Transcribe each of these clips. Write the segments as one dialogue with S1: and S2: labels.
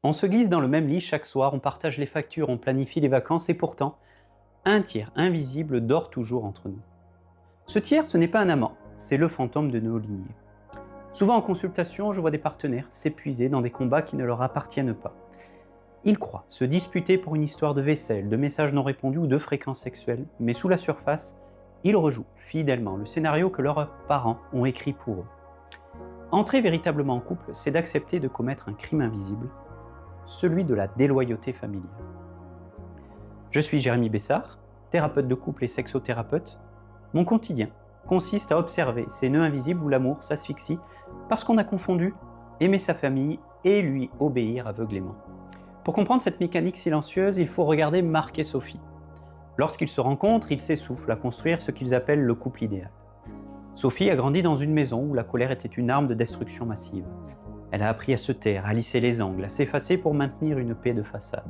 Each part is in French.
S1: On se glisse dans le même lit chaque soir, on partage les factures, on planifie les vacances et pourtant, un tiers invisible dort toujours entre nous. Ce tiers, ce n'est pas un amant, c'est le fantôme de nos lignées. Souvent en consultation, je vois des partenaires s'épuiser dans des combats qui ne leur appartiennent pas. Ils croient se disputer pour une histoire de vaisselle, de messages non répondus ou de fréquences sexuelles, mais sous la surface, ils rejouent fidèlement le scénario que leurs parents ont écrit pour eux. Entrer véritablement en couple, c'est d'accepter de commettre un crime invisible, celui de la déloyauté familiale. Je suis Jérémy Bessard, thérapeute de couple et sexothérapeute. Mon quotidien consiste à observer ces nœuds invisibles où l'amour s'asphyxie parce qu'on a confondu aimer sa famille et lui obéir aveuglément. Pour comprendre cette mécanique silencieuse, il faut regarder Marc et Sophie. Lorsqu'ils se rencontrent, ils s'essoufflent à construire ce qu'ils appellent le couple idéal. Sophie a grandi dans une maison où la colère était une arme de destruction massive. Elle a appris à se taire, à lisser les angles, à s'effacer pour maintenir une paix de façade.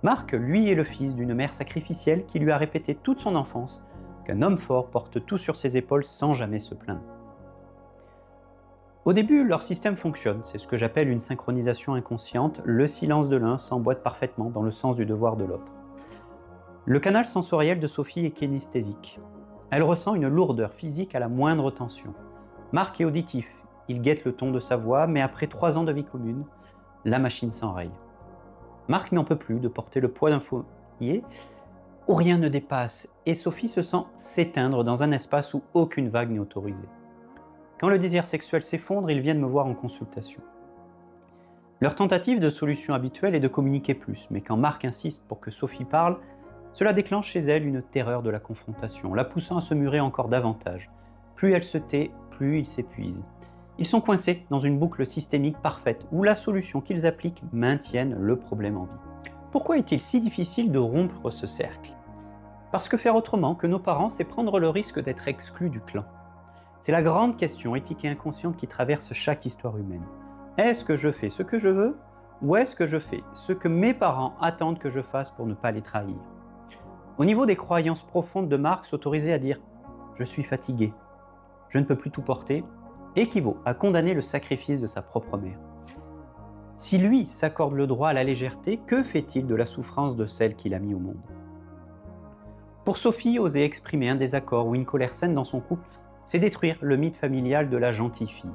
S1: Marc, lui, est le fils d'une mère sacrificielle qui lui a répété toute son enfance qu'un homme fort porte tout sur ses épaules sans jamais se plaindre. Au début, leur système fonctionne, c'est ce que j'appelle une synchronisation inconsciente, le silence de l'un s'emboîte parfaitement dans le sens du devoir de l'autre. Le canal sensoriel de Sophie est kinesthésique. Elle ressent une lourdeur physique à la moindre tension. Marc est auditif, il guette le ton de sa voix, mais après 3 ans de vie commune, la machine s'enraye. Marc n'en peut plus de porter le poids d'un foyer où rien ne dépasse, et Sophie se sent s'éteindre dans un espace où aucune vague n'est autorisée. Quand le désir sexuel s'effondre, ils viennent me voir en consultation. Leur tentative de solution habituelle est de communiquer plus, mais quand Marc insiste pour que Sophie parle, cela déclenche chez elle une terreur de la confrontation, la poussant à se murer encore davantage. Plus elle se tait, plus il s'épuise. Ils sont coincés dans une boucle systémique parfaite, où la solution qu'ils appliquent maintienne le problème en vie. Pourquoi est-il si difficile de rompre ce cercle ? Parce que faire autrement que nos parents, c'est prendre le risque d'être exclus du clan. C'est la grande question éthique et inconsciente qui traverse chaque histoire humaine. Est-ce que je fais ce que je veux, ou est-ce que je fais ce que mes parents attendent que je fasse pour ne pas les trahir ? Au niveau des croyances profondes de Marc, s'autoriser à dire « je suis fatigué, je ne peux plus tout porter » équivaut à condamner le sacrifice de sa propre mère. Si lui s'accorde le droit à la légèreté, que fait-il de la souffrance de celle qu'il a mis au monde ? Pour Sophie, oser exprimer un désaccord ou une colère saine dans son couple, c'est détruire le mythe familial de la gentille fille.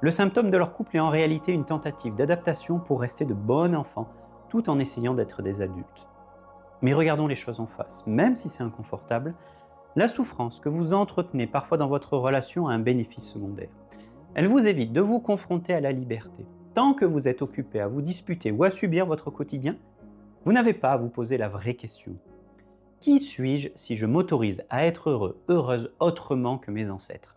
S1: Le symptôme de leur couple est en réalité une tentative d'adaptation pour rester de bons enfants, tout en essayant d'être des adultes. Mais regardons les choses en face, même si c'est inconfortable, la souffrance que vous entretenez parfois dans votre relation a un bénéfice secondaire. Elle vous évite de vous confronter à la liberté. Tant que vous êtes occupé à vous disputer ou à subir votre quotidien, vous n'avez pas à vous poser la vraie question. Qui suis-je si je m'autorise à être heureux, heureuse autrement que mes ancêtres ?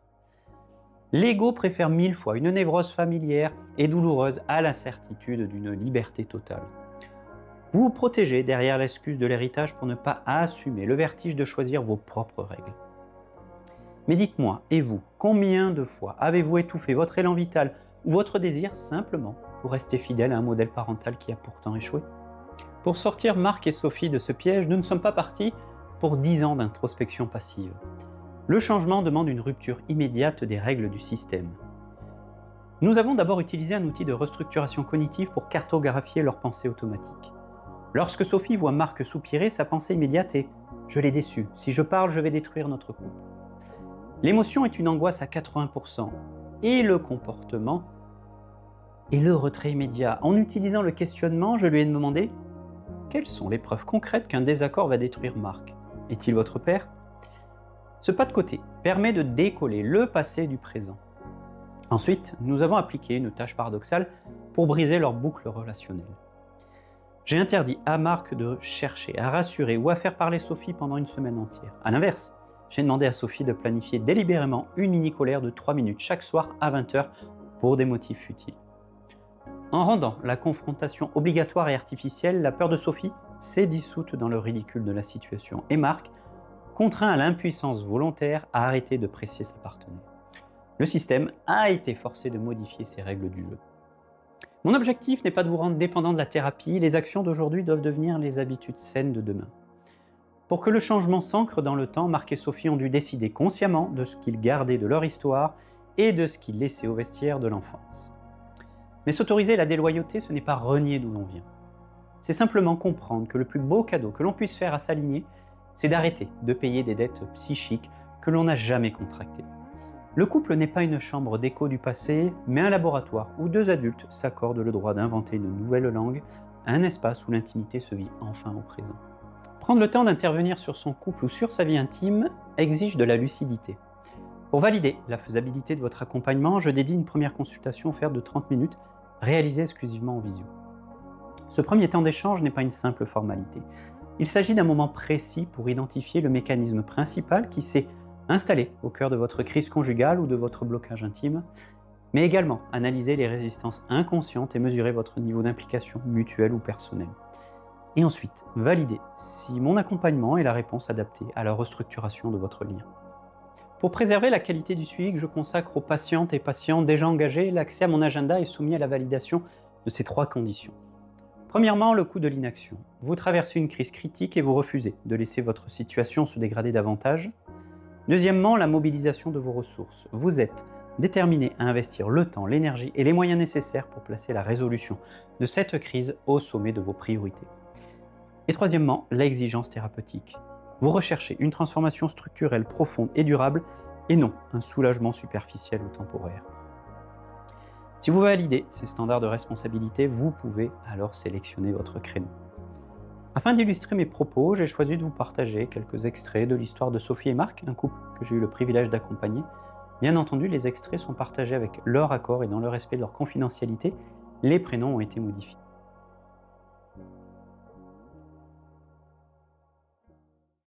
S1: L'ego préfère 1000 fois une névrose familière et douloureuse à la certitude d'une liberté totale. Vous vous protégez derrière l'excuse de l'héritage pour ne pas assumer le vertige de choisir vos propres règles. Mais dites-moi, et vous, combien de fois avez-vous étouffé votre élan vital ou votre désir simplement pour rester fidèle à un modèle parental qui a pourtant échoué ? Pour sortir Marc et Sophie de ce piège, nous ne sommes pas partis pour 10 ans d'introspection passive. Le changement demande une rupture immédiate des règles du système. Nous avons d'abord utilisé un outil de restructuration cognitive pour cartographier leurs pensées automatiques. Lorsque Sophie voit Marc soupirer, sa pensée immédiate est « je l'ai déçu, si je parle, je vais détruire notre couple ». L'émotion est une angoisse à 80%, et le comportement est le retrait immédiat. En utilisant le questionnement, je lui ai demandé « quelles sont les preuves concrètes qu'un désaccord va détruire Marc ? Est-il votre père ?» Ce pas de côté permet de décoller le passé du présent. Ensuite, nous avons appliqué une tâche paradoxale pour briser leur boucle relationnelle. J'ai interdit à Marc de chercher à rassurer ou à faire parler Sophie pendant une semaine entière. A l'inverse, j'ai demandé à Sophie de planifier délibérément une mini-colère de 3 minutes chaque soir à 20h pour des motifs futiles. En rendant la confrontation obligatoire et artificielle, la peur de Sophie s'est dissoute dans le ridicule de la situation et Marc, contraint à l'impuissance volontaire, a arrêté de presser sa partenaire. Le système a été forcé de modifier ses règles du jeu. Mon objectif n'est pas de vous rendre dépendant de la thérapie, les actions d'aujourd'hui doivent devenir les habitudes saines de demain. Pour que le changement s'ancre dans le temps, Marc et Sophie ont dû décider consciemment de ce qu'ils gardaient de leur histoire et de ce qu'ils laissaient au vestiaire de l'enfance. Mais s'autoriser la déloyauté, ce n'est pas renier d'où l'on vient. C'est simplement comprendre que le plus beau cadeau que l'on puisse faire à sa lignée, c'est d'arrêter de payer des dettes psychiques que l'on n'a jamais contractées. Le couple n'est pas une chambre d'écho du passé, mais un laboratoire où deux adultes s'accordent le droit d'inventer une nouvelle langue, un espace où l'intimité se vit enfin au présent. Prendre le temps d'intervenir sur son couple ou sur sa vie intime exige de la lucidité. Pour valider la faisabilité de votre accompagnement, je dédie une première consultation offerte de 30 minutes, réalisée exclusivement en visio. Ce premier temps d'échange n'est pas une simple formalité. Il s'agit d'un moment précis pour identifier le mécanisme principal qui s'est installé au cœur de votre crise conjugale ou de votre blocage intime, mais également analyser les résistances inconscientes et mesurer votre niveau d'implication mutuelle ou personnelle. Et ensuite, valider si mon accompagnement est la réponse adaptée à la restructuration de votre lien. Pour préserver la qualité du suivi que je consacre aux patientes et patients déjà engagés, l'accès à mon agenda est soumis à la validation de ces 3 conditions. Premièrement, le coût de l'inaction. Vous traversez une crise critique et vous refusez de laisser votre situation se dégrader davantage. Deuxièmement, la mobilisation de vos ressources. Vous êtes déterminé à investir le temps, l'énergie et les moyens nécessaires pour placer la résolution de cette crise au sommet de vos priorités. Et troisièmement, l'exigence thérapeutique. Vous recherchez une transformation structurelle profonde et durable et non un soulagement superficiel ou temporaire. Si vous validez ces standards de responsabilité, vous pouvez alors sélectionner votre créneau. Afin d'illustrer mes propos, j'ai choisi de vous partager quelques extraits de l'histoire de Sophie et Marc, un couple que j'ai eu le privilège d'accompagner. Bien entendu, les extraits sont partagés avec leur accord et dans le respect de leur confidentialité, les prénoms ont été modifiés.